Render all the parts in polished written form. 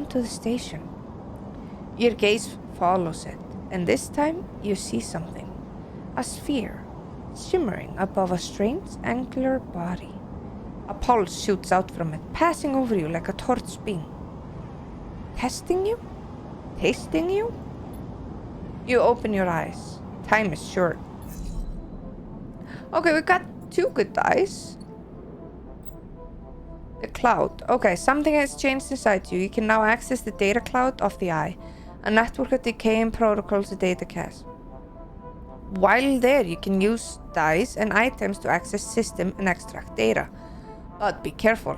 into the station. Your gaze follows it, and this time you see something. A sphere, shimmering above a strange angular body. A pulse shoots out from it, passing over you like a torch beam. Testing you? Tasting you? You open your eyes. Time is short. Okay, we got 2 good dice. The cloud. Okay, something has changed inside you. You can now access the data cloud of the eye, a network of decaying protocols, the data cache. While there, you can use dice and items to access system and extract data. But be careful.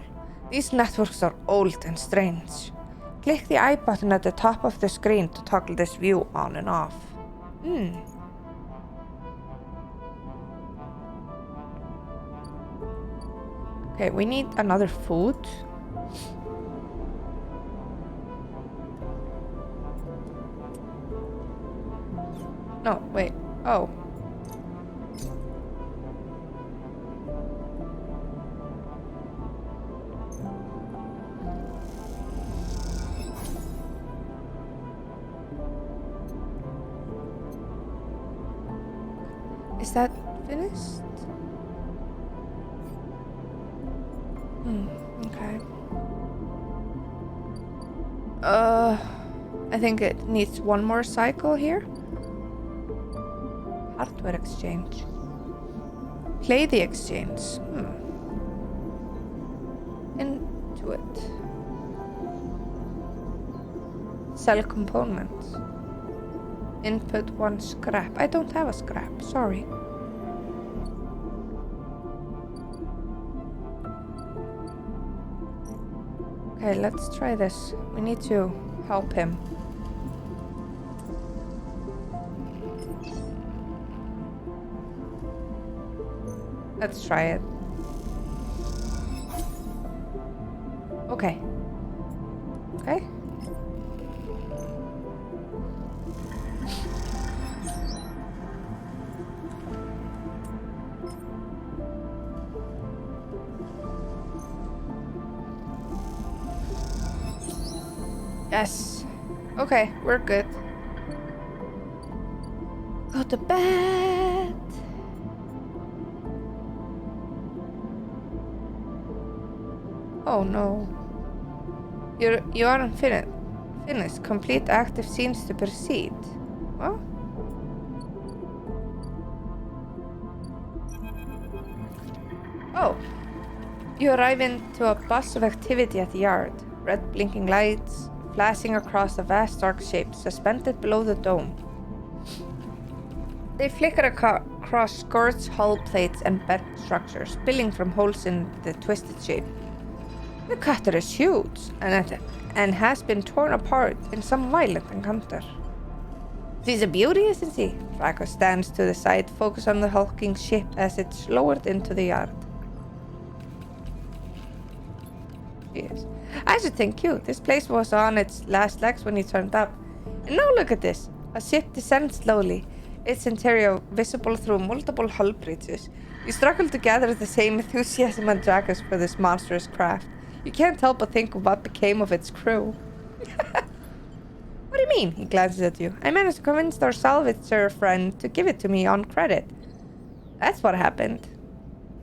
These networks are old and strange. Click the eye button at the top of the screen to toggle this view on and off. Okay, we need another food. No, wait. Oh. Is that finished? Okay. I think it needs one more cycle here. Hardware exchange. Play the exchange. Into it. Sell components. Input 1 scrap. I don't have a scrap, sorry. Okay, let's try this. We need to help him. Let's try it. Okay. Okay. Yes. Okay, we're good. Go to bed. Oh no. You aren't finished. Complete active scenes to proceed. What? Oh. You arrive into a bus of activity at the yard. Red blinking lights flashing across a vast dark shape suspended below the dome. They flicker across skirts, hull plates, and bent structures, spilling from holes in the twisted shape. The cutter is huge and has been torn apart in some violent encounter. She's a beauty, isn't she? Draco stands to the side, focused on the hulking ship as it's lowered into the yard. She is. I should thank you. This place was on its last legs when you turned up. And now look at this. A ship descends slowly, its interior visible through multiple hull breaches. You struggle to gather the same enthusiasm and Draco's for this monstrous craft. You can't help but think of what became of its crew. What do you mean? He glances at you. I managed to convince our salvager friend to give it to me on credit. That's what happened.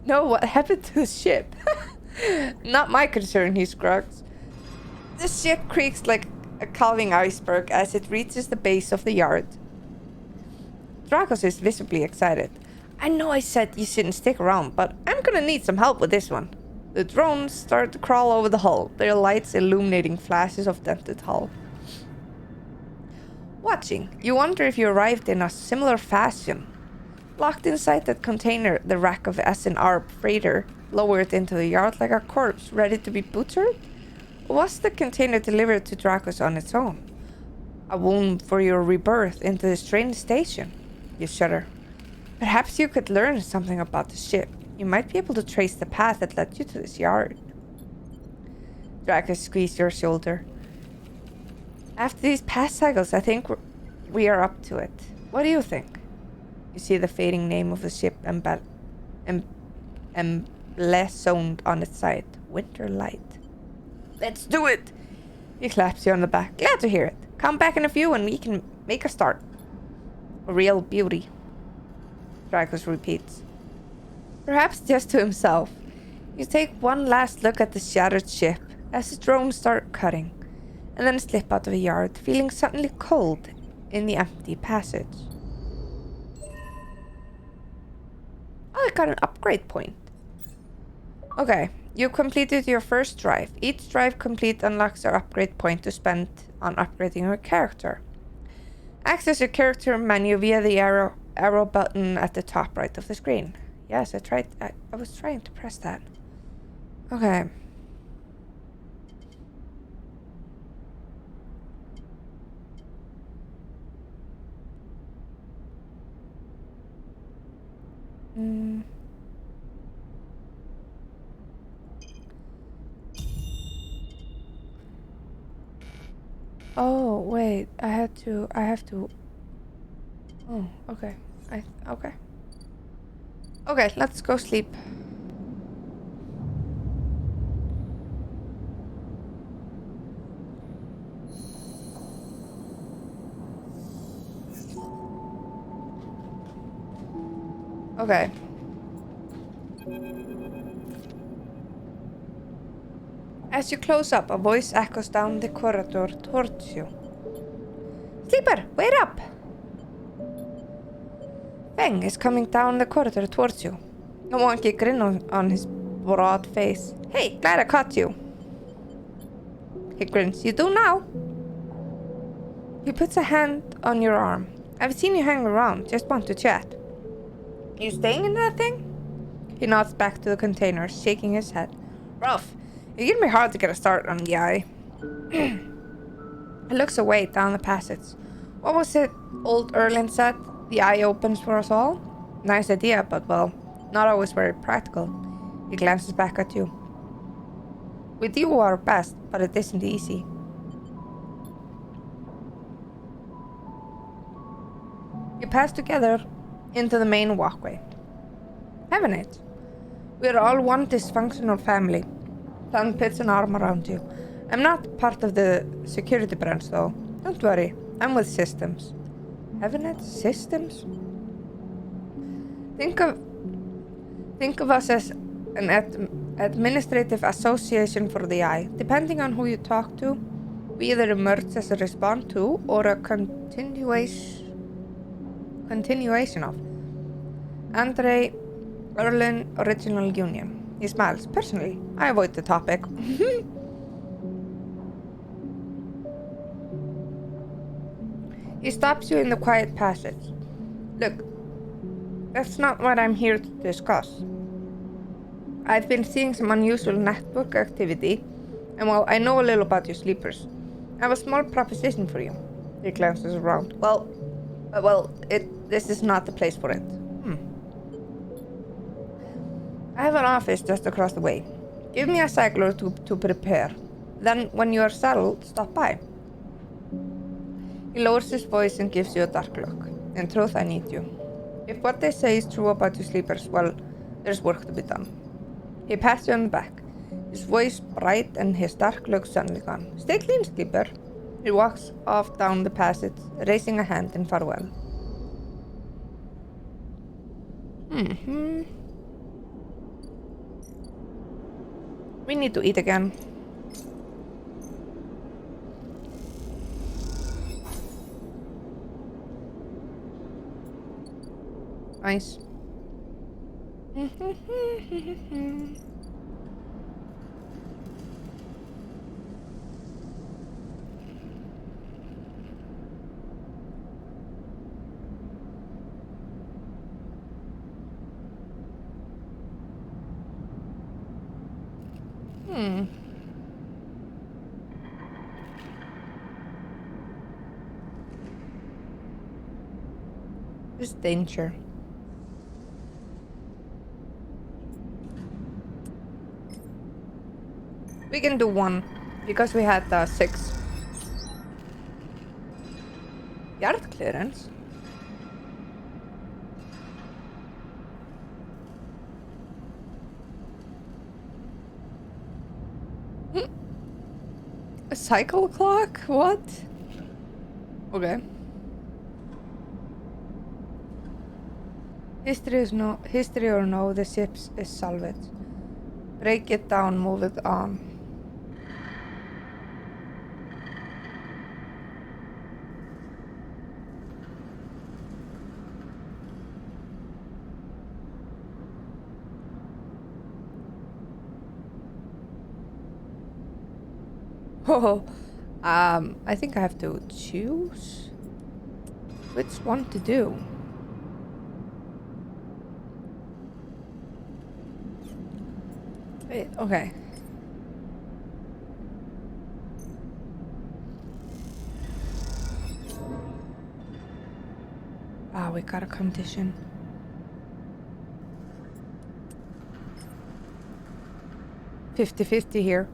No, what happened to the ship? Not my concern, he shrugs. The ship creaks like a calving iceberg as it reaches the base of the yard. Dracos is visibly excited. I know I said you shouldn't stick around, but I'm gonna need some help with this one. The drones start to crawl over the hull, their lights illuminating flashes of dented hull. Watching, you wonder if you arrived in a similar fashion. Locked inside that container, the rack of S&R freighter lowered into the yard like a corpse ready to be butchered? Or was the container delivered to Dracos on its own? A womb for your rebirth into the strange station? You shudder. Perhaps you could learn something about the ship. You might be able to trace the path that led you to this yard. Dracos squeezes your shoulder. After these past cycles, I think we are up to it. What do you think? You see the fading name of the ship emblazoned on its side. Winter Light. Let's do it! He claps you on the back. Glad to hear it. Come back in a few and we can make a start. A real beauty. Dracos repeats. Perhaps just to himself. You take one last look at the shattered ship as the drones start cutting, and then slip out of the yard, feeling suddenly cold in the empty passage. Oh, I got an upgrade point. Okay, you completed your first drive. Each drive complete unlocks an upgrade point to spend on upgrading your character. Access your character menu via the arrow button at the top right of the screen. Yes, I was trying to press that. Okay. Oh, wait. I have to. Oh, okay. Okay. Okay, let's go sleep. Okay. As you close up, a voice echoes down the corridor towards you. Sleeper, wait up! Feng is coming down the corridor towards you. A wonky grin on his broad face. Hey, glad I caught you. He grins. You do now. He puts a hand on your arm. I've seen you hang around. Just want to chat. You staying in that thing? He nods back to the container, shaking his head. Rough. You give me hard to get a start on the eye. He looks away down the passage. What was it old Erlin said? The eye opens for us all? Nice idea, but well, not always very practical. He glances back at you. We do our best, but it isn't easy. You pass together into the main walkway. Haven't it? We are all one dysfunctional family. Tom puts an arm around you. I'm not part of the security branch, though. Don't worry, I'm with systems. Haven't it? Systems? Think of us as an administrative association for the eye. Depending on who you talk to, we either emerge as a response to or a continuation of. Andre Erlin Original Union. He smiles. Personally, I avoid the topic. He stops you in the quiet passage. Look, that's not what I'm here to discuss. I've been seeing some unusual network activity, and while I know a little about your sleepers, I have a small proposition for you. He glances around. This is not the place for it. I have an office just across the way. Give me a cycle or two to prepare. Then, when you are settled, stop by. He lowers his voice and gives you a dark look. In truth, I need you. If what they say is true about your sleepers, well, there's work to be done. He pats you on the back, his voice bright and his dark look suddenly gone. Stay clean, sleeper. He walks off down the passage, raising a hand in farewell. We need to eat again. Nice. There's danger. We can do one, because we had 6. Yard clearance? A cycle clock? What? Okay. History or no, the ship is salvage. Break it down, move it on. Oh, I think I have to choose which one to do. Wait, okay. Ah, we got a competition. $50-50 here.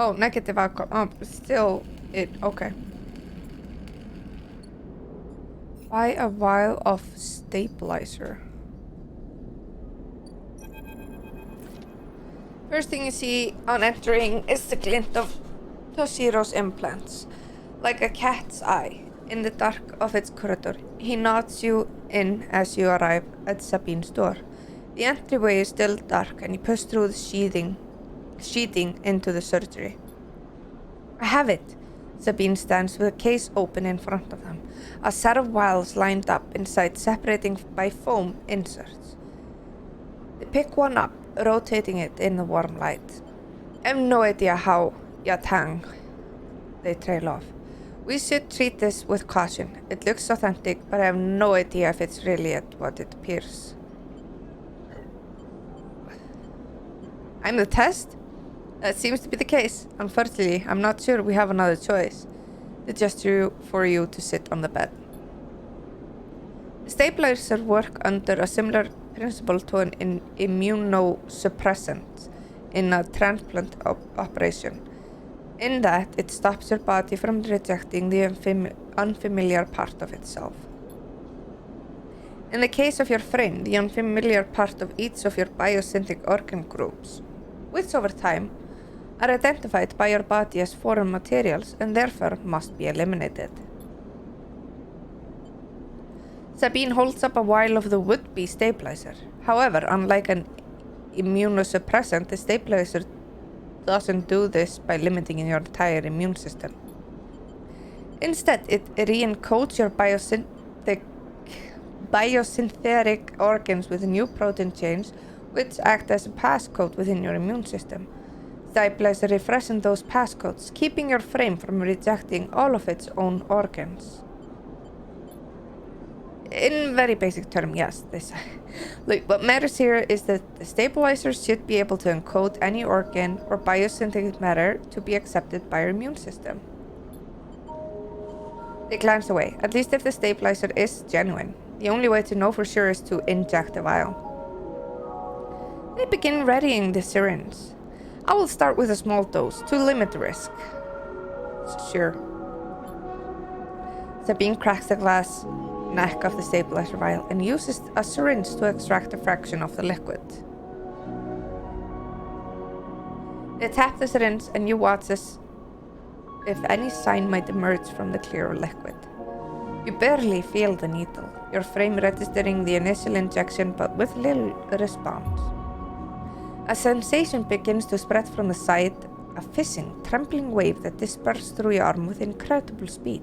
Oh, negative outcome. Oh, still it. Okay. Buy a vial of stabilizer. First thing you see on entering is the glint of Toshiro's implants. Like a cat's eye in the dark of its corridor, he nods you in as you arrive at Sabine's door. The entryway is still dark and you push through the sheeting into the surgery. I have it. Sabine stands with a case open in front of them. A set of vials lined up inside, separating by foam inserts. They pick one up, rotating it in the warm light. I have no idea how Yatang. They trail off. We should treat this with caution. It looks authentic, but I have no idea if it's really what it appears. I'm the test? That seems to be the case. Unfortunately, I'm not sure we have another choice. It's just for you to sit on the bed. The stabilizer work under a similar principle to an immunosuppressant in a transplant operation, in that it stops your body from rejecting the unfamiliar part of itself. In the case of your friend, the unfamiliar part of each of your biosynthetic organ groups, which over time are identified by your body as foreign materials and therefore must be eliminated. Sabine holds up a vial of the would-be stabilizer. However, unlike an immunosuppressant, the stabilizer doesn't do this by limiting your entire immune system. Instead, it re-encodes your biosynthetic organs with new protein chains, which act as a passcode within your immune system. Stabilizer refreshes those passcodes, keeping your frame from rejecting all of its own organs. In very basic terms, yes, they say. Look, what matters here is that the stabilizer should be able to encode any organ or biosynthetic matter to be accepted by your immune system. They glance away, at least if the stabilizer is genuine. The only way to know for sure is to inject a vial. They begin readying the syringe. I will start with a small dose to limit the risk. Sure. Sabine cracks the glass neck of the stabilizer vial and uses a syringe to extract a fraction of the liquid. They tap the syringe and you watch as if any sign might emerge from the clear liquid. You barely feel the needle, your frame registering the initial injection but with little response. A sensation begins to spread from the side, a fizzing, trembling wave that disperses through your arm with incredible speed.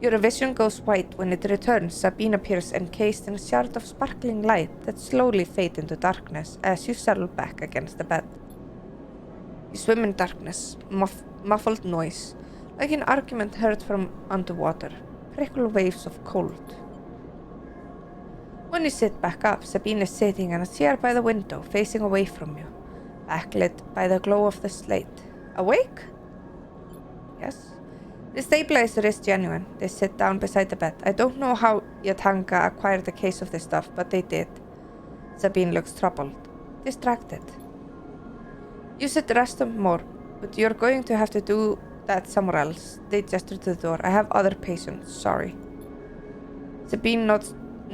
Your vision goes white. When it returns, Sabine appears encased in a shard of sparkling light that slowly fades into darkness as you settle back against the bed. You swim in darkness, muffled noise, like an argument heard from underwater, prickle waves of cold. When you sit back up, Sabine is sitting in a chair by the window, facing away from you, backlit by the glow of the slate. Awake? Yes. The stabilizer is genuine. They sit down beside the bed. I don't know how Yatanga acquired a case of this stuff, but they did. Sabine looks troubled, distracted. You should rest some more, but you're going to have to do that somewhere else. They gesture to the door. I have other patients, sorry. Sabine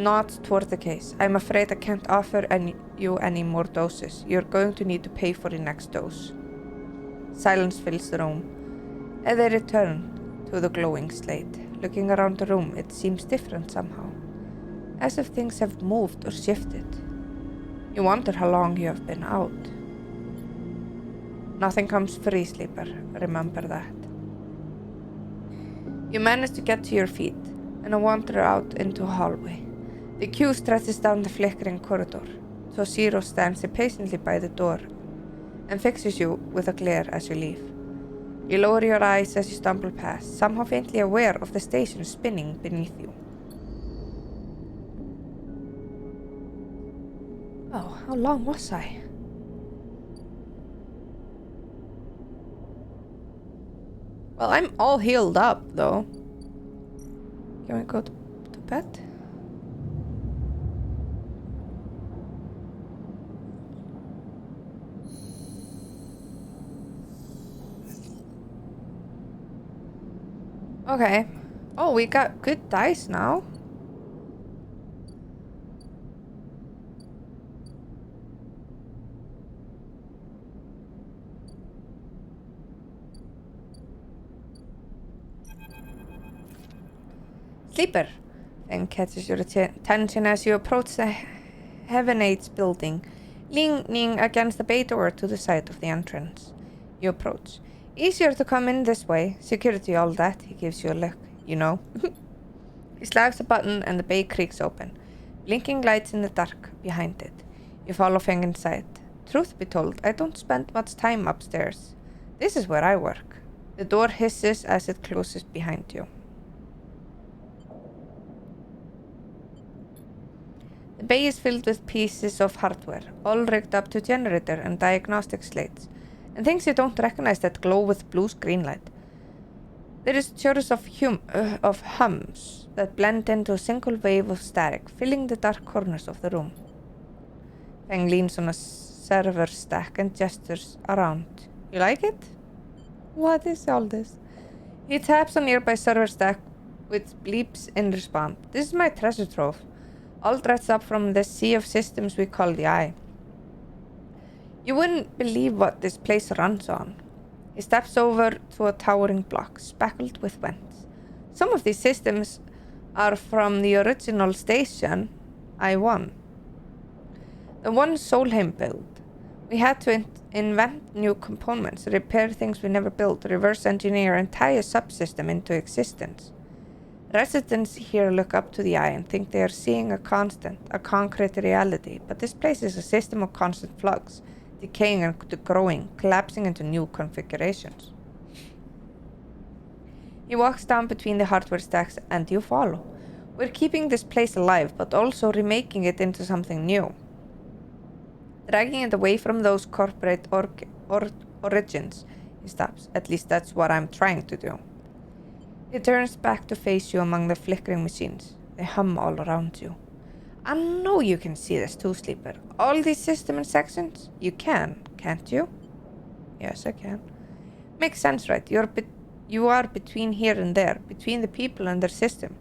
nods toward the case. I'm afraid I can't offer you any more doses. You're going to need to pay for the next dose. Silence fills the room. As they return to the glowing slate, looking around the room, it seems different somehow. As if things have moved or shifted. You wonder how long you have been out. Nothing comes free, sleeper. Remember that. You manage to get to your feet and wander out into a hallway. The queue stretches down the flickering corridor. Toshiro stands impatiently by the door and fixes you with a glare as you leave. You lower your eyes as you stumble past, somehow faintly aware of the station spinning beneath you. Oh, how long was I? Well, I'm all healed up, though. Can we go to bed? Okay. Oh, we got good dice now. Sleeper. Then catches your attention as you approach the Heavenade's building, leaning against the bay door to the side of the entrance. You approach. Easier to come in this way. Security, all that. He gives you a look. You know. He slaps a button and the bay creaks open. Blinking lights in the dark behind it. You follow Feng inside. Truth be told, I don't spend much time upstairs. This is where I work. The door hisses as it closes behind you. The bay is filled with pieces of hardware, all rigged up to generator and diagnostic slates, and things you don't recognize that glow with blue-green light. There is chorus of hums that blend into a single wave of static, filling the dark corners of the room. Feng leans on a server stack and gestures around. You like it? What is all this? He taps a nearby server stack, which bleeps in response. This is my treasure trove, all dressed up from the sea of systems we call the Eye. You wouldn't believe what this place runs on. He steps over to a towering block, speckled with vents. Some of these systems are from the original station, I-1. The one Solheim built. We had to invent new components, repair things we never built, reverse engineer an entire subsystem into existence. Residents here look up to the Eye and think they are seeing a concrete reality, but this place is a system of constant flux, decaying and growing, collapsing into new configurations. He walks down between the hardware stacks and you follow. We're keeping this place alive, but also remaking it into something new. Dragging it away from those corporate origins, he stops. At least that's what I'm trying to do. He turns back to face you among the flickering machines. They hum all around you. I know you can see this too, Sleeper. All these system sections? You can, can't you? Yes, I can. Makes sense, right? You are between here and there, between the people and their system.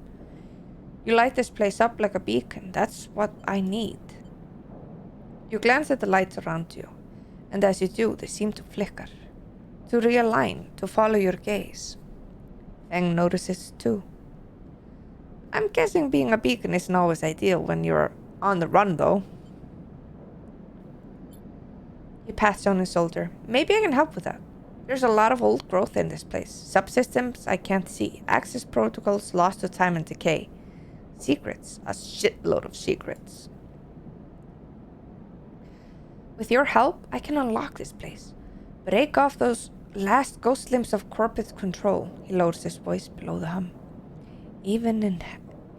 You light this place up like a beacon. That's what I need. You glance at the lights around you, and as you do, they seem to flicker, to realign, to follow your gaze. Feng notices too. I'm guessing being a beacon isn't always ideal when you're on the run, though. He pats on his shoulder. Maybe I can help with that. There's a lot of old growth in this place. Subsystems I can't see. Access protocols lost to time and decay. Secrets. A shitload of secrets. With your help, I can unlock this place. Break off those last ghost limbs of corporate control. He lowers his voice below the hum. Even in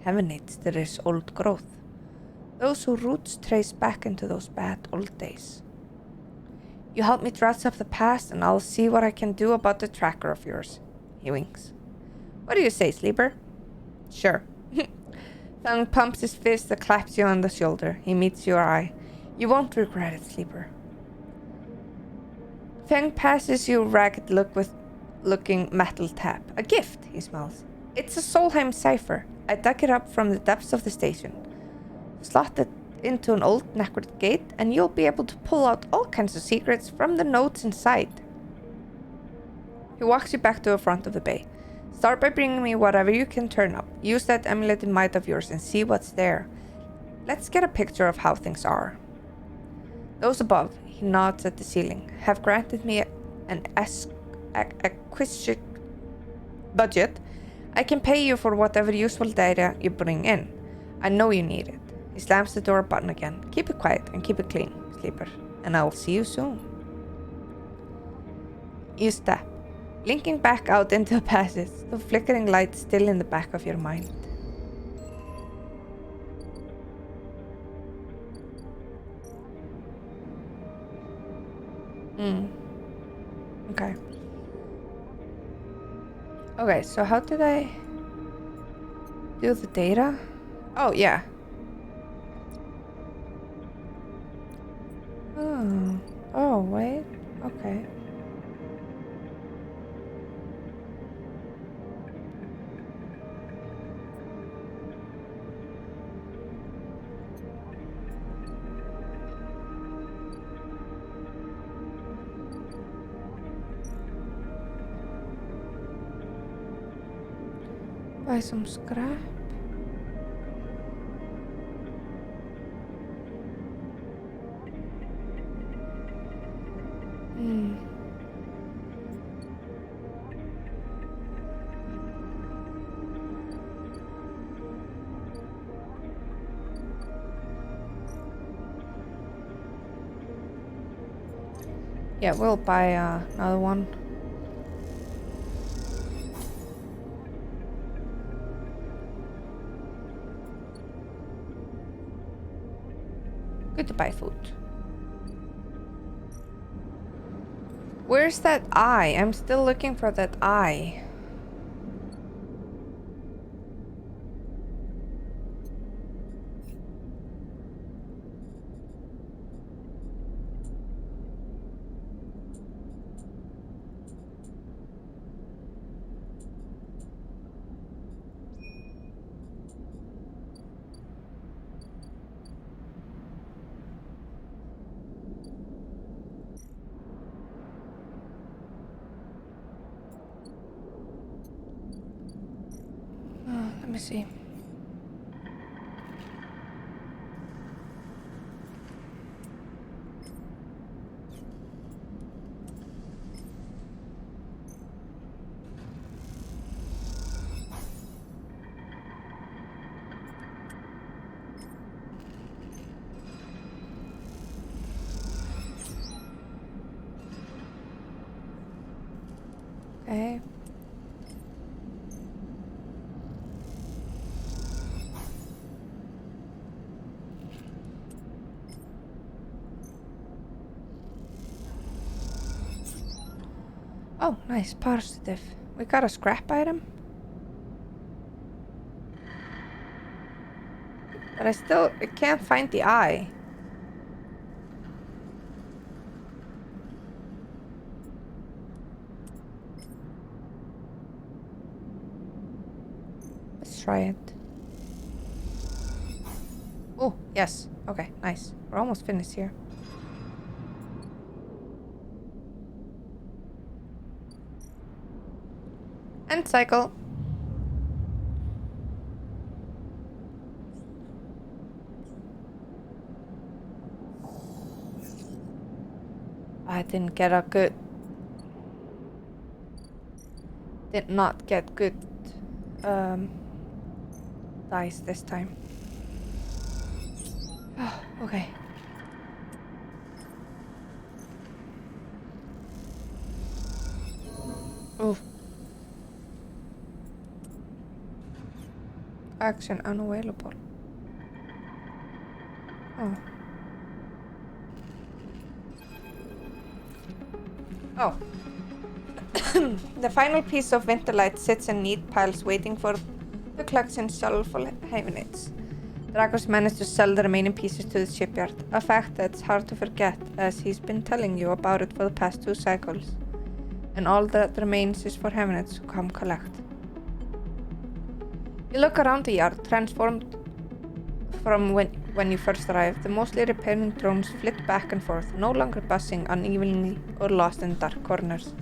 Heavenites there is old growth. Those whose roots trace back into those bad old days. You help me dress up the past and I'll see what I can do about the tracker of yours. He winks. What do you say, Sleeper? Sure. Feng pumps his fist and claps you on the shoulder. He meets your eye. You won't regret it, Sleeper. Feng passes you a ragged looking metal tab. A gift, he smiles. It's a Solheim cipher. I dug it up from the depths of the station. Slot it into an old knackered gate, and you'll be able to pull out all kinds of secrets from the notes inside. He walks you back to the front of the bay. Start by bringing me whatever you can turn up. Use that emulated might of yours and see what's there. Let's get a picture of how things are. Those above, he nods at the ceiling, have granted me an acquisition budget. I can pay you for whatever useful data you bring in. I know you need it. He slams the door button again. Keep it quiet and keep it clean, sleeper, and I'll see you soon. You step, blinking back out into the passage, the flickering light still in the back of your mind. Okay. Okay, so how did I do the data? Oh, yeah. Oh, wait. Okay. Buy some scrap. Yeah, we'll buy another one. Good to buy food. Where's that eye? I'm still looking for that eye. Let me see. Okay. Oh, nice. Positive. We got a scrap item. But I can't find the eye. Let's try it. Oh, yes. Okay, nice. We're almost finished here. End cycle. I didn't get a good... Did not get good dice this time. Okay. Oh. Action unavailable. Oh. Oh. The final piece of winterlight sits in neat piles waiting for the collection shelfful havenites. Dragos managed to sell the remaining pieces to the shipyard, a fact that's hard to forget as he's been telling you about it for the past 2 cycles. And all that remains is for havenites to come collect. You look around the yard, transformed from when when you first arrived, the mostly repairing drones flit back and forth, no longer buzzing unevenly or lost in dark corners.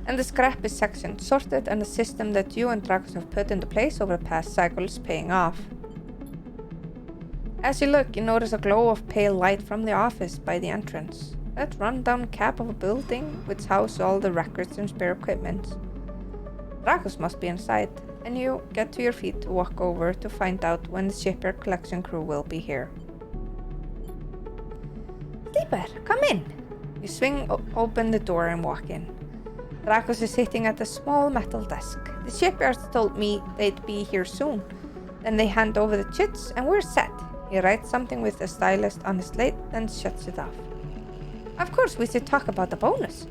And the scrap is sectioned, sorted, and the system that you and Dracos have put into place over the past cycle is paying off. As you look, you notice a glow of pale light from the office by the entrance. That run-down cap of a building which houses all the records and spare equipment. Dracos must be inside, and you get to your feet to walk over to find out when the shipyard collection crew will be here. Sleeper, come in! You swing open the door and walk in. Dracos is sitting at a small metal desk. The shipyards told me they'd be here soon. Then they hand over the chits and we're set. He writes something with a stylus on his slate, then shuts it off. Of course, we should talk about the bonus.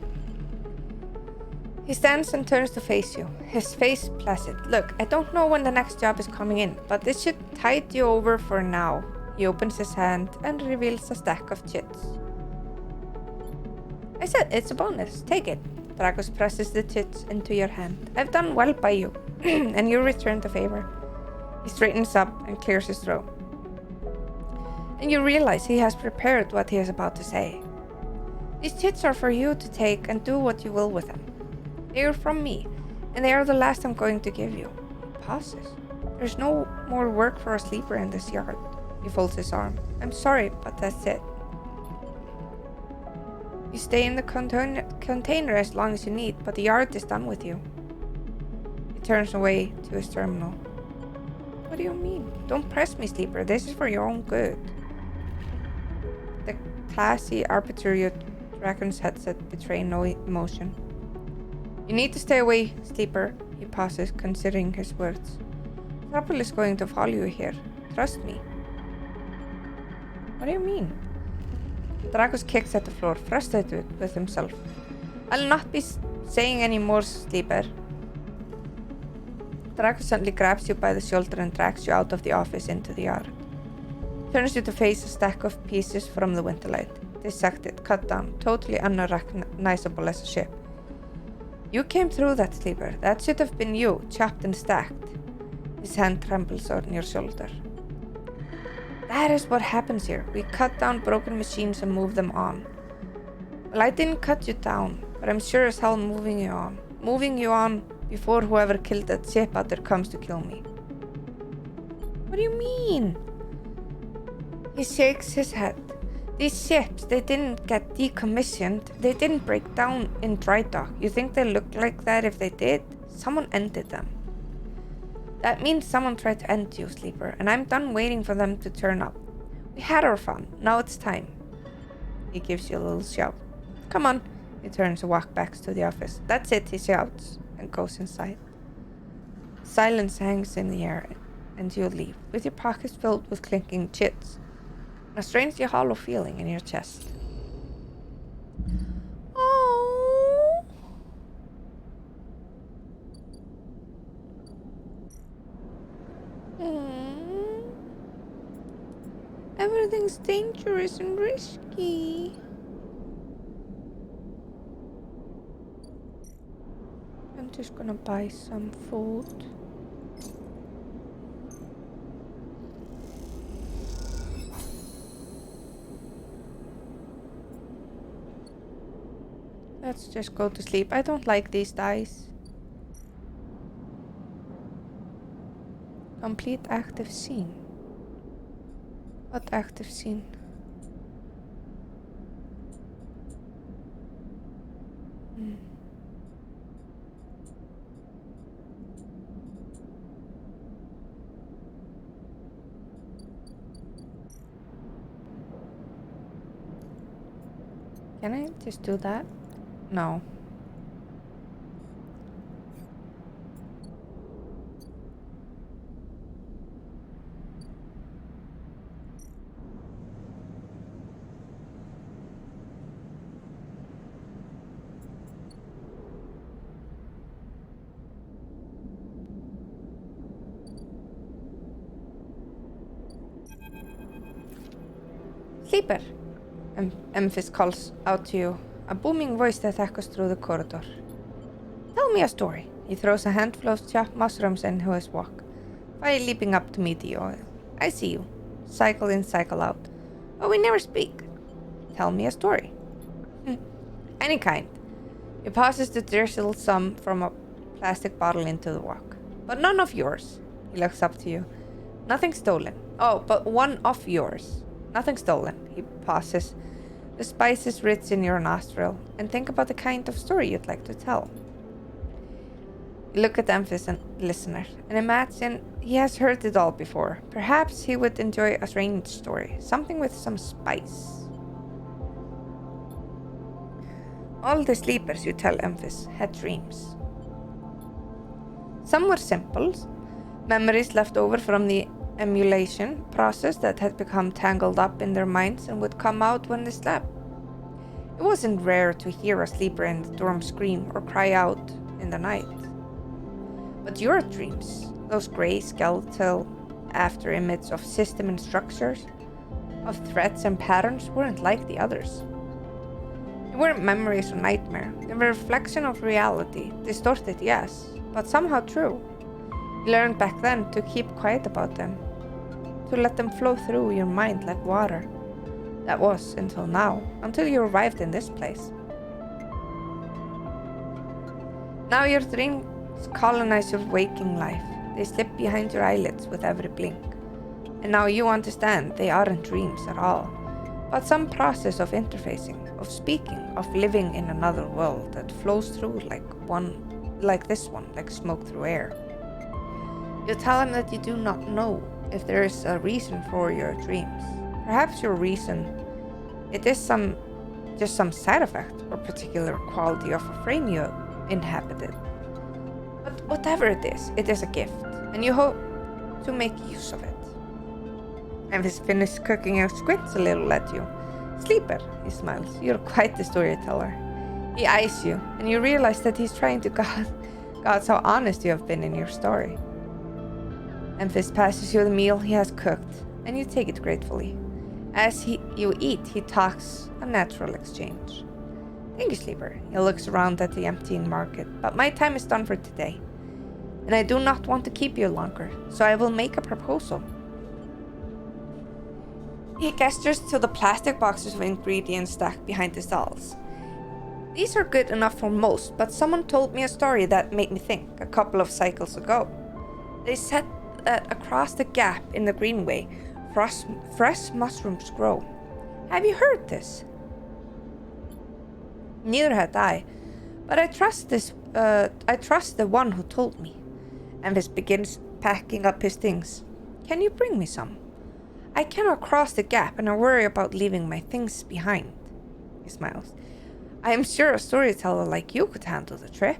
He stands and turns to face you, his face placid. Look, I don't know when the next job is coming in, but this should tide you over for now. He opens his hand and reveals a stack of chits. I said it's a bonus, take it. Dracos presses the chits into your hand. I've done well by you, and you return the favor. He straightens up and clears his throat. And you realize he has prepared what he is about to say. These chits are for you to take and do what you will with them. They are from me, and they are the last I'm going to give you. He pauses. There's no more work for a sleeper in this yard. He folds his arm. I'm sorry, but that's it. You stay in the container as long as you need, but the yard is done with you. He turns away to his terminal. What do you mean? Don't press me, sleeper. This is for your own good. The classy, arbitrary dragon's headset betray no emotion. You need to stay away, sleeper. He pauses, considering his words. Trouble is going to follow you here. Trust me. What do you mean? Dracos kicks at the floor, frustrated with himself. I'll not be saying any more, sleeper. Dracos suddenly grabs you by the shoulder and drags you out of the office into the yard. Turns you to face a stack of pieces from the winterlight. Dissected, cut down, totally unrecognizable as a ship. You came through that, sleeper. That should have been you, chopped and stacked. His hand trembles on your shoulder. That is what happens here. We cut down broken machines and move them on. Well, I didn't cut you down, but I'm sure as hell moving you on. Moving you on before whoever killed that ship out there comes to kill me. What do you mean? He shakes his head. These ships, they didn't get decommissioned. They didn't break down in dry dock. You think they looked like that if they did? Someone ended them. That means someone tried to end you, sleeper, and I'm done waiting for them to turn up. We had our fun. Now it's time. He gives you a little shout. Come on. He turns and walks back to the office. That's it, he shouts, and goes inside. Silence hangs in the air, and you leave, with your pockets filled with clinking chits. A strangely hollow feeling in your chest. Oh. Everything's dangerous and risky. I'm just gonna buy some food. Let's just go to sleep. I don't like these dice. Complete active scene. What active scene? Can I just do that? No. Sleeper, Memphis calls out to you, a booming voice that echoes through the corridor. Tell me a story. He throws a handful of chopped mushrooms into his wok, fire leaping up to meet the oil. I see you. cycle in, cycle out. But we never speak. Tell me a story. Any kind. He passes the drizzle some from a plastic bottle into the wok. But none of yours. He looks up to you. Nothing stolen. Oh, but one of yours. Nothing stolen. He pauses. The spice is rich in your nostril. And think about the kind of story you'd like to tell. You look at Memphis and listener and imagine he has heard it all before. Perhaps he would enjoy a strange story. Something with some spice. All the sleepers, you tell Memphis, had dreams. Some were simple, memories left over from the emulation process that had become tangled up in their minds and would come out when they slept. It wasn't rare to hear a sleeper in the dorm scream or cry out in the night. But your dreams, those grey skeletal after images of system and structures, of threats and patterns, weren't like the others. They weren't memories or nightmare. They were a reflection of reality, distorted, yes, but somehow true. You learned back then to keep quiet about them, to let them flow through your mind like water. That was until now, until you arrived in this place. Now your dreams colonize your waking life. They slip behind your eyelids with every blink. And now you understand they aren't dreams at all, but some process of interfacing, of speaking, of living in another world that flows through like this one, like smoke through air. You tell him that you do not know if there is a reason for your dreams. Perhaps your reason, it is just some side effect or particular quality of a frame you inhabited. But whatever it is a gift, and you hope to make use of it. Memphis finished cooking and squints a little at you. Sleeper, he smiles. You're quite the storyteller. He eyes you, and you realize that he's trying to gauge how honest you have been in your story. Memphis passes you the meal he has cooked, and you take it gratefully. As you eat, he talks a natural exchange. Thank you, Sleeper. He looks around at the emptying market, but my time is done for today, and I do not want to keep you longer, so I will make a proposal. He gestures to the plastic boxes of ingredients stacked behind the stalls. These are good enough for most, but someone told me a story that made me think a couple of cycles ago. They said that across the gap in the greenway, fresh mushrooms grow. Have you heard this? Neither had I, but I trust the one who told me. Memphis begins packing up his things. Can you bring me some? I cannot cross the gap and I worry about leaving my things behind. He smiles. I am sure a storyteller like you could handle the trip.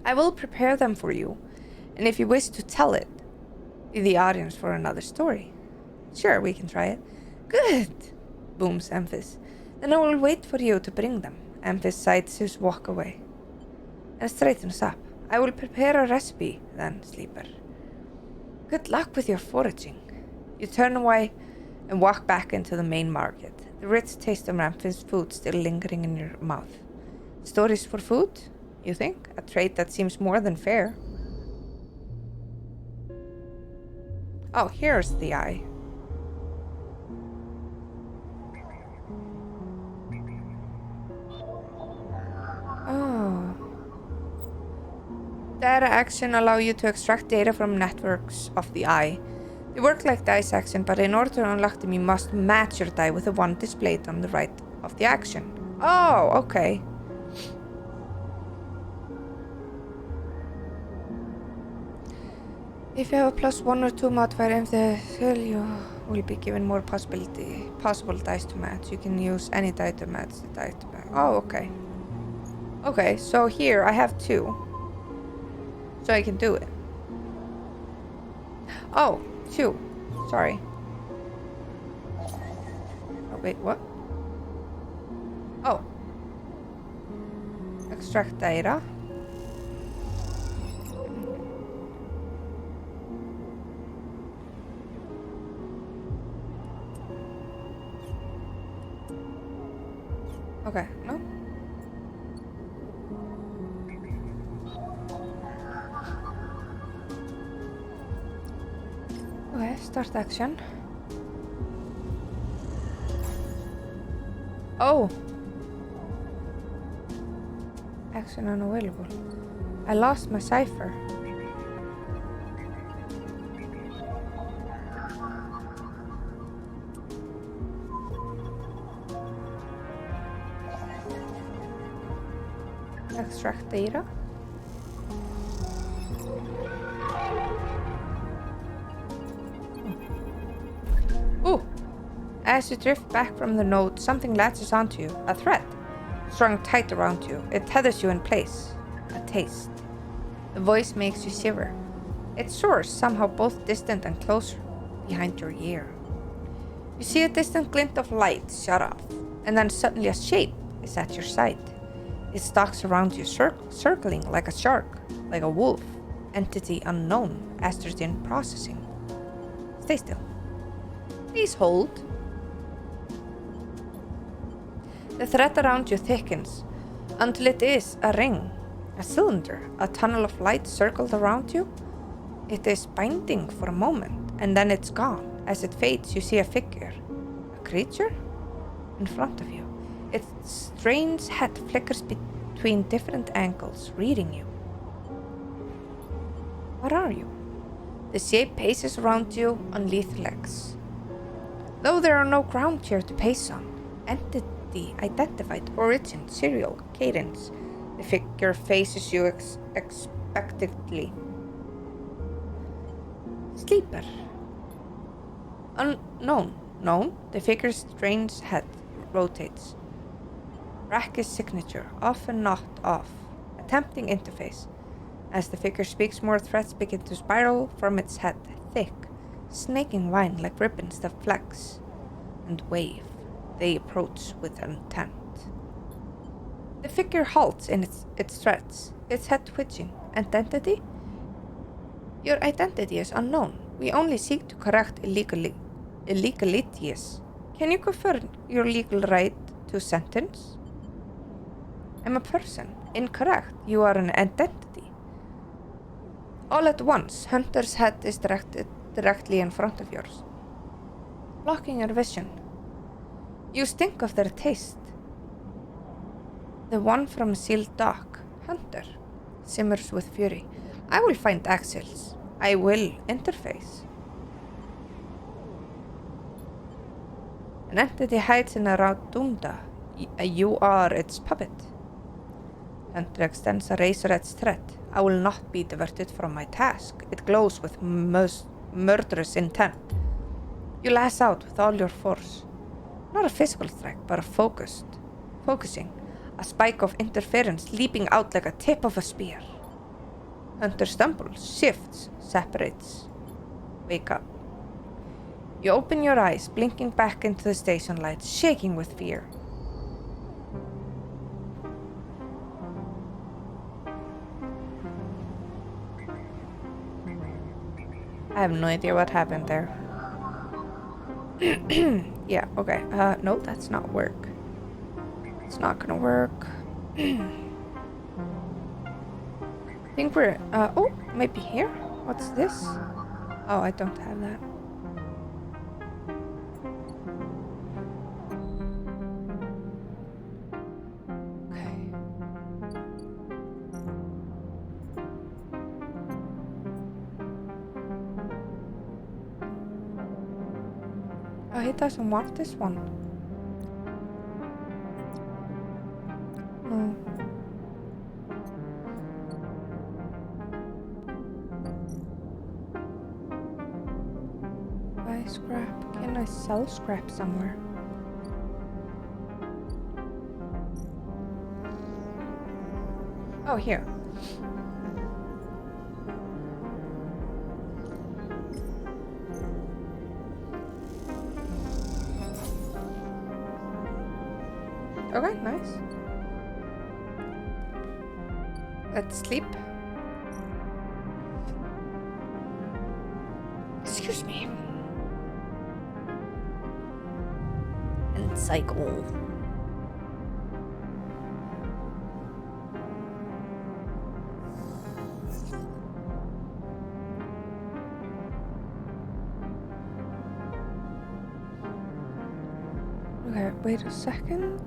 I will prepare them for you, and if you wish to tell it, be the audience for another story. Sure, we can try it. Good, booms Memphis. Then I will wait for you to bring them. Memphis sides his walk away and straightens up. I will prepare a recipe then, Sleeper. Good luck with your foraging. You turn away and walk back into the main market, the rich taste of Memphis food still lingering in your mouth. Stories for food, you think? A trait that seems more than fair. Oh, here's the eye. Oh. Data action allow you to extract data from networks of the eye. They work like dice action, but in order to unlock them, you must match your die with the one displayed on the right of the action. Oh, okay. If you have a +1 or 2 modifier in the skill, you will be given more possible dice to match. You can use any die to match the die to match. Oh, okay. Okay, so here I have 2. So I can do it. Oh, 2. Sorry. Oh, wait, what? Oh. Extract data. Okay, no? Okay, Start action. Oh! Action unavailable. I lost my cipher. Extract data. Ooh! As you drift back from the node, something latches onto you. A thread. Strung tight around you. It tethers you in place. A taste. The voice makes you shiver. It soars, somehow both distant and closer, behind your ear. You see a distant glint of light shut off, and then suddenly a shape is at your side. It stalks around you, circling like a shark, like a wolf. Entity unknown. Astrogen processing. Stay still. Please hold. The thread around you thickens until it is a ring, a cylinder, a tunnel of light circled around you. It is binding for a moment, and then it's gone. As it fades, you see a figure, a creature, in front of you. Its strange head flickers between different angles, reading you. What are you? The shape paces around you on lithe legs. Though there are no ground here to pace on, entity identified, origin, serial, cadence. The figure faces you expectantly. Sleeper. Unknown. Known. The figure's strange head rotates. Rack is signature, often knocked off. Attempting interface. As the figure speaks, more threads begin to spiral from its head, thick, snaking vine like ribbons that flex and wave. They approach with intent. The figure halts in its threads, its head twitching. Identity? Your identity is unknown. We only seek to correct illegalities. Can you confirm your legal right to sentence? I'm a person. Incorrect. You are an identity. All at once, Hunter's head is directed directly in front of yours, blocking your vision. You stink of their taste. The one from sealed dock, Hunter, simmers with fury. I will find Axel's. I will interface. An entity hides in a rotunda. You are its puppet. Hunter extends a razor-edged thread. I will not be diverted from my task. It glows with murderous intent. You lash out with all your force. Not a physical strike, but a focusing. A spike of interference leaping out like a tip of a spear. Hunter stumbles, shifts, separates. Wake up. You open your eyes, blinking back into the station lights, shaking with fear. I have no idea what happened there. Yeah, okay. No, that's not work. It's not gonna work. I think we're, oh, maybe here? What's this? Oh, I don't have that. Okay. Oh, he doesn't want this one. No. Buy scrap. Can I sell scrap somewhere? Oh, here. Okay, nice. Let's sleep. Excuse me. And cycle. Okay, wait a second.